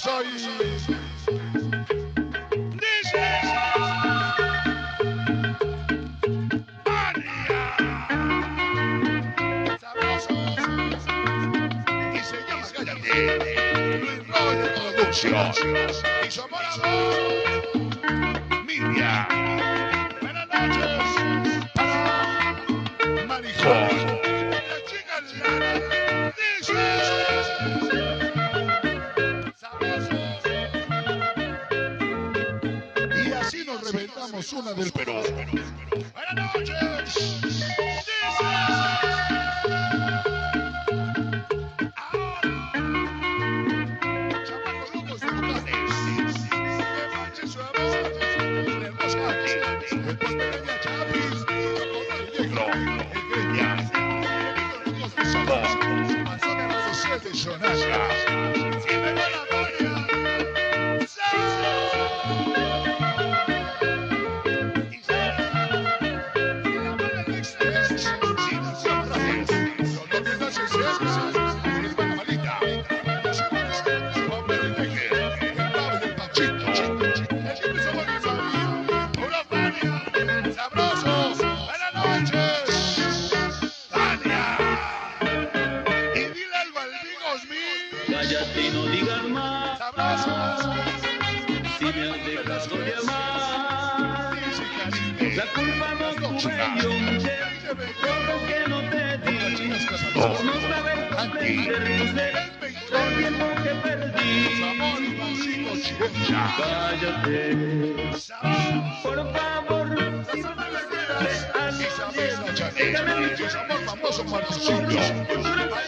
Vámonos hoy. Dice Fania. Sabrosos. Y se llama Callate. Luis Roy de producción. Y su amor, Miria. Buenas noches para Marijón. La chica Lara. Dice sabrosos. Y así nos reventamos una del Perú. Buenas noches. Dice chamacos locos de lugares. Que manche su amor. El Rosati. El Posteña Chapis. El Granjas. El Isidro de Somos. Manzana social de Sonaya. Si me va la Fania. Cállate y no digas más. Si me has dejado de amar, la culpa no tuve yo. Todo que no te di, por no saber comprender el tiempo que perdí. Cállate, por favor. Amor famoso Martocillo.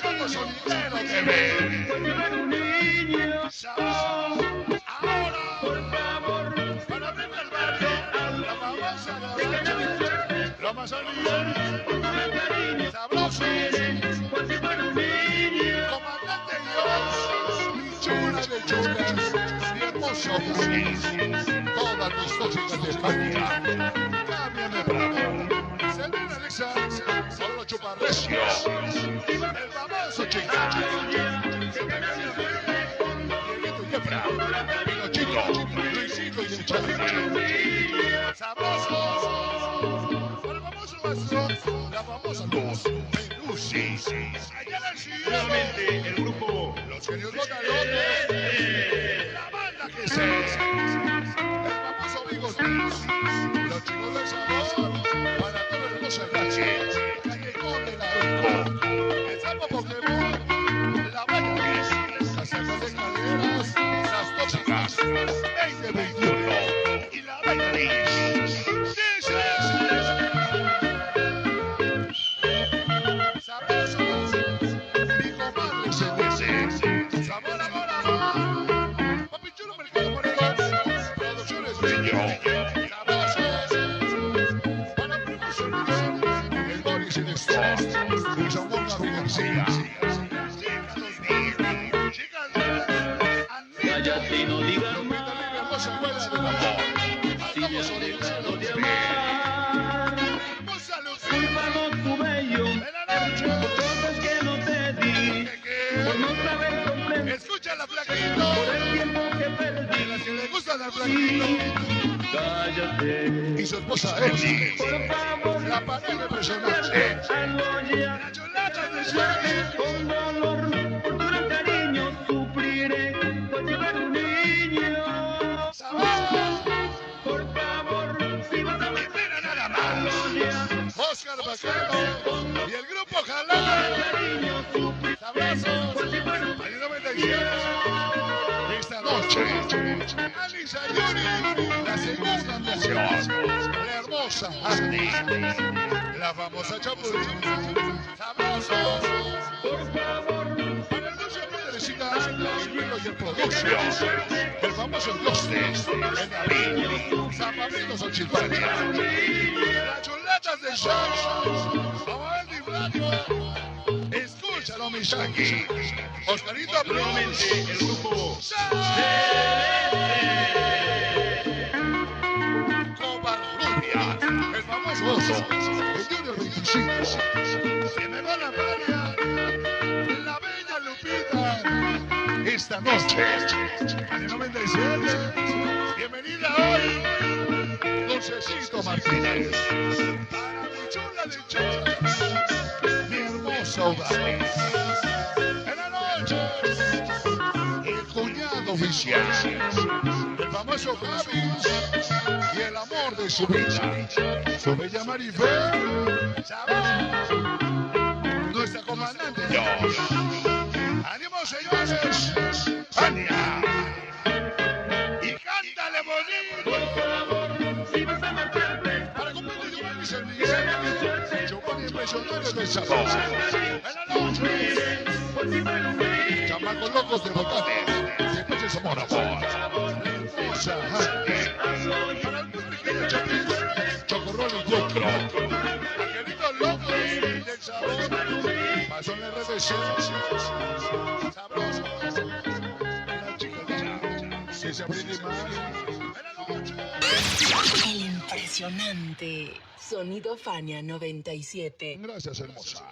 Algo soltero que ve. Ahora, por favor, para abrirme el barrio, la famosa la mayoría, sabrosos, comandante Dios, mi chula de chulas, mi hermoso país, todas mis tóxicas de Fania, cámbiame bravo, Selena Alexa, solo chupa recio, el famoso chicacho, Pinochito, Luisito y el Chaval. Sabrosos. El famoso vaso, la famosa luz. Lucy. Allá en el Realmente el grupo los genios botalones. La banda que se. El famoso Bigotis. Los chicos del sabor. Para todo el hermoso Gachi. Callejón de la Rico. El sapo Pokémon. La valla Gris. Las cejas de caderas. Las tóxicas. 2021. Y la valla Gris. Sabrosos. Mi comadre se dice. Sabor, amor, amor. Papi chulo, mercado Morelos. Producciones Brillo. Sabrosos. Para primos Sonido. El Boris y el Stone. Luis Amor Gaby García. cállate y no digas más. Hermosa abuela del amor. Si me has dejado de amar, Hermosa luz. culpa no tuve yo. De la noche. Por cosas que no te di, por no saber comprender Escucha la flaquito. por el tiempo que perdí. Las que le gustan al flaquito. Cállate, Y su esposa Eli. por favor. La pareja impresionante. Aloya, La chulata de Shaggy. con dolor, por tu gran cariño sufriré, por llevar un niño. Sabor. Por favor, si vas a Y mira nada más. Aloya, Oscar Bacano. Y el grupo Callate. cariño sufriré, Sabrosos. por llevar un Año 97. Esta noche. Alisa Yuri. La segunda versión. La hermosa Andy. La famosa Chapulín. Sabrosos. por favor. Para el dulce Piedrecita, el Luilo y el Producción, el famoso Costes, el David, Zapamitos Ochilpania, las chulatas de Shock, Abuel y Flavio, escúchalo mi Shaggy, Oscarito Nuevamente el grupo Covarrubias, el famoso oso, el Junior 25, se me va la Fania, la bella Lupita, y esta noche. Año 97. Bienvenida hoy, Dulcecito Martínez. Para mi chula de chula, mi hermosa Odalis. En la noche, el cuñado oficial, el famoso Javi y el amor de su vida, su bella Marifé, ¿sabes? Nuestra comandante Dios. ¡Ánimo, señores! ¡Fania! ¡Y cántale bonito! Si vas a marcharte, Para cumplir Giovanni Servicio, Giovanni impresionario del sabor. En la noche, chamacos locos de botones, después de Zamora Boa. Hermosa Handy. Para el pequeño Chapito, Chocorrol y Cucro. Angelitos locos del sabor. Pasó en la RDC. Sabroso. La chica de se se abril y mal. En la noche. El impresionante Sonido Fania 97. Gracias, hermosa.